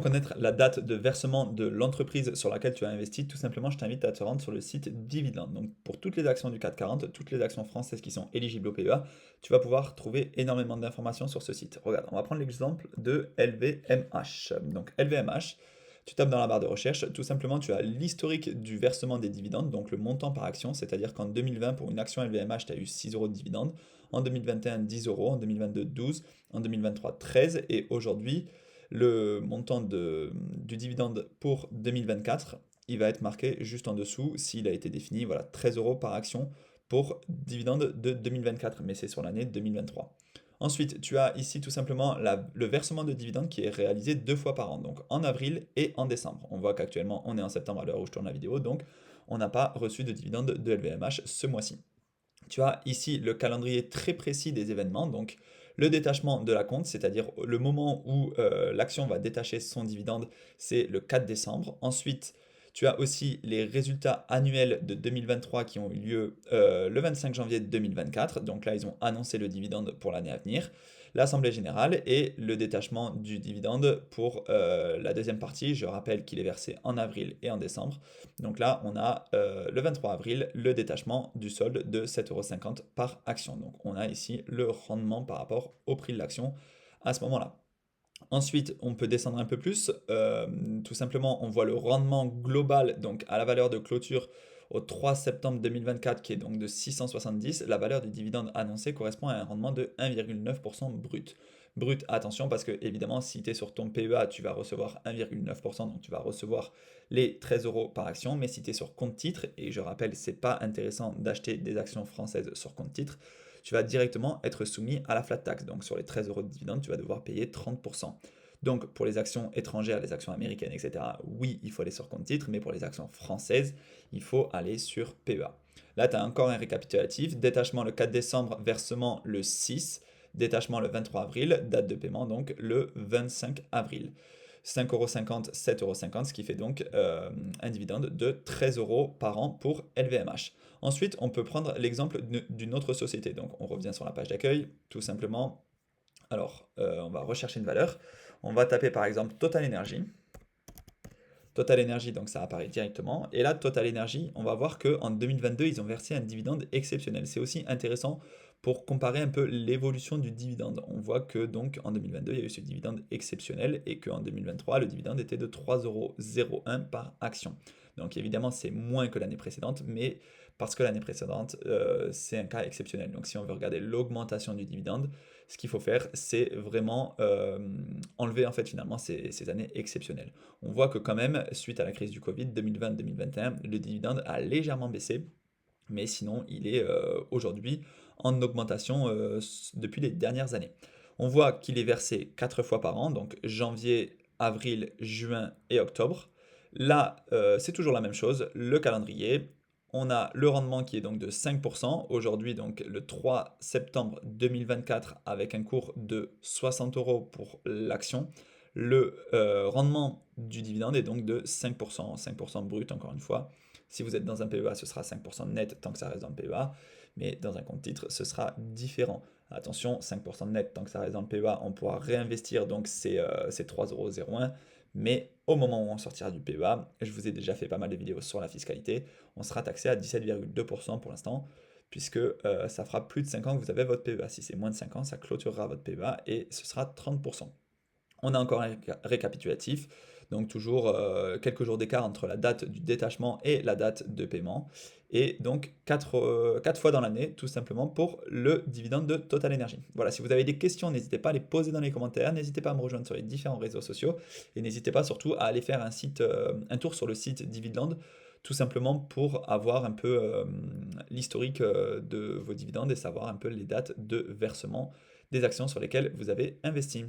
Connaître la date de versement de l'entreprise sur laquelle tu as investi, tout simplement, je t'invite à te rendre sur le site Dividende. Donc, pour toutes les actions du CAC 40, toutes les actions françaises qui sont éligibles au PEA, tu vas pouvoir trouver énormément d'informations sur ce site. Regarde, on va prendre l'exemple de LVMH. Donc, LVMH, tu tapes dans la barre de recherche, tout simplement, tu as l'historique du versement des dividendes, donc le montant par action, c'est-à-dire qu'en 2020, pour une action LVMH, tu as eu 6 euros de dividendes, en 2021, 10 euros, en 2022, 12, en 2023, 13, et aujourd'hui, le montant du dividende pour 2024, il va être marqué juste en dessous s'il a été défini, voilà, 13 euros par action pour dividende de 2024, mais c'est sur l'année 2023. Ensuite, tu as ici tout simplement le versement de dividende qui est réalisé 2 fois par an, donc en avril et en décembre. On voit qu'actuellement on est en septembre à l'heure où je tourne la vidéo, donc on n'a pas reçu de dividende de LVMH ce mois-ci. Tu as ici le calendrier très précis des événements, donc le détachement de la compte, c'est-à-dire le moment où l'action va détacher son dividende, c'est le 4 décembre. Ensuite, tu as aussi les résultats annuels de 2023 qui ont eu lieu le 25 janvier 2024. Donc là, ils ont annoncé le dividende pour l'année à venir. L'Assemblée générale et le détachement du dividende pour la deuxième partie. Je rappelle qu'il est versé en avril et en décembre. Donc là, on a le 23 avril le détachement du solde de 7,50 € par action. Donc on a ici le rendement par rapport au prix de l'action à ce moment-là. Ensuite, on peut descendre un peu plus. Tout simplement, on voit le rendement global, donc à la valeur de clôture au 3 septembre 2024, qui est donc de 670. La valeur du dividende annoncé correspond à un rendement de 1,9% brut. Brut, attention, parce que évidemment, si tu es sur ton PEA, tu vas recevoir 1,9%, donc tu vas recevoir les 13 euros par action. Mais si tu es sur compte titre, et je rappelle, c'est pas intéressant d'acheter des actions françaises sur compte titre, tu vas directement être soumis à la flat tax. Donc sur les 13 euros de dividende, tu vas devoir payer 30%. Donc pour les actions étrangères, les actions américaines, etc., oui, il faut aller sur compte titre, mais pour les actions françaises, il faut aller sur PEA. Là, tu as encore un récapitulatif. Détachement le 4 décembre, versement le 6, détachement le 23 avril, date de paiement donc le 25 avril. 5,50 €, 7,50 €, ce qui fait donc un dividende de 13 euros par an pour LVMH. Ensuite, on peut prendre l'exemple d'une autre société. Donc, on revient sur la page d'accueil, tout simplement. Alors, on va rechercher une valeur. On va taper par exemple Total Energy. Total Energy, donc ça apparaît directement. Et là, Total Energy, on va voir qu'en 2022, ils ont versé un dividende exceptionnel. C'est aussi intéressant pour comparer un peu l'évolution du dividende. On voit que donc en 2022, il y a eu ce dividende exceptionnel et qu'en 2023, le dividende était de 3,01 € par action. Donc évidemment, c'est moins que l'année précédente, mais parce que l'année précédente, c'est un cas exceptionnel. Donc si on veut regarder l'augmentation du dividende, ce qu'il faut faire, c'est vraiment enlever en fait finalement ces années exceptionnelles. On voit que quand même, suite à la crise du Covid 2020-2021, le dividende a légèrement baissé, mais sinon il est aujourd'hui en augmentation depuis les dernières années. On voit qu'il est versé 4 fois par an, donc janvier, avril, juin et octobre. Là, c'est toujours la même chose, le calendrier. On a le rendement qui est donc de 5%, aujourd'hui donc le 3 septembre 2024 avec un cours de 60 € pour l'action. Le rendement du dividende est donc de 5%, 5% brut encore une fois. Si vous êtes dans un PEA, ce sera 5% net tant que ça reste dans le PEA, mais dans un compte titre, ce sera différent. Attention, 5% net tant que ça reste dans le PEA, on pourra réinvestir donc ces 3,01 €, mais au moment où on sortira du PEA, je vous ai déjà fait pas mal de vidéos sur la fiscalité, on sera taxé à 17,2% pour l'instant, puisque ça fera plus de 5 ans que vous avez votre PEA. Si c'est moins de 5 ans, ça clôturera votre PEA et ce sera 30%. On a encore un récapitulatif, donc toujours quelques jours d'écart entre la date du détachement et la date de paiement. Et donc 4 fois dans l'année, tout simplement, pour le dividende de Total Energy. Voilà, si vous avez des questions, n'hésitez pas à les poser dans les commentaires, n'hésitez pas à me rejoindre sur les différents réseaux sociaux, et n'hésitez pas surtout à aller faire un tour sur le site Dividende, tout simplement pour avoir un peu l'historique de vos dividendes et savoir un peu les dates de versement des actions sur lesquelles vous avez investi.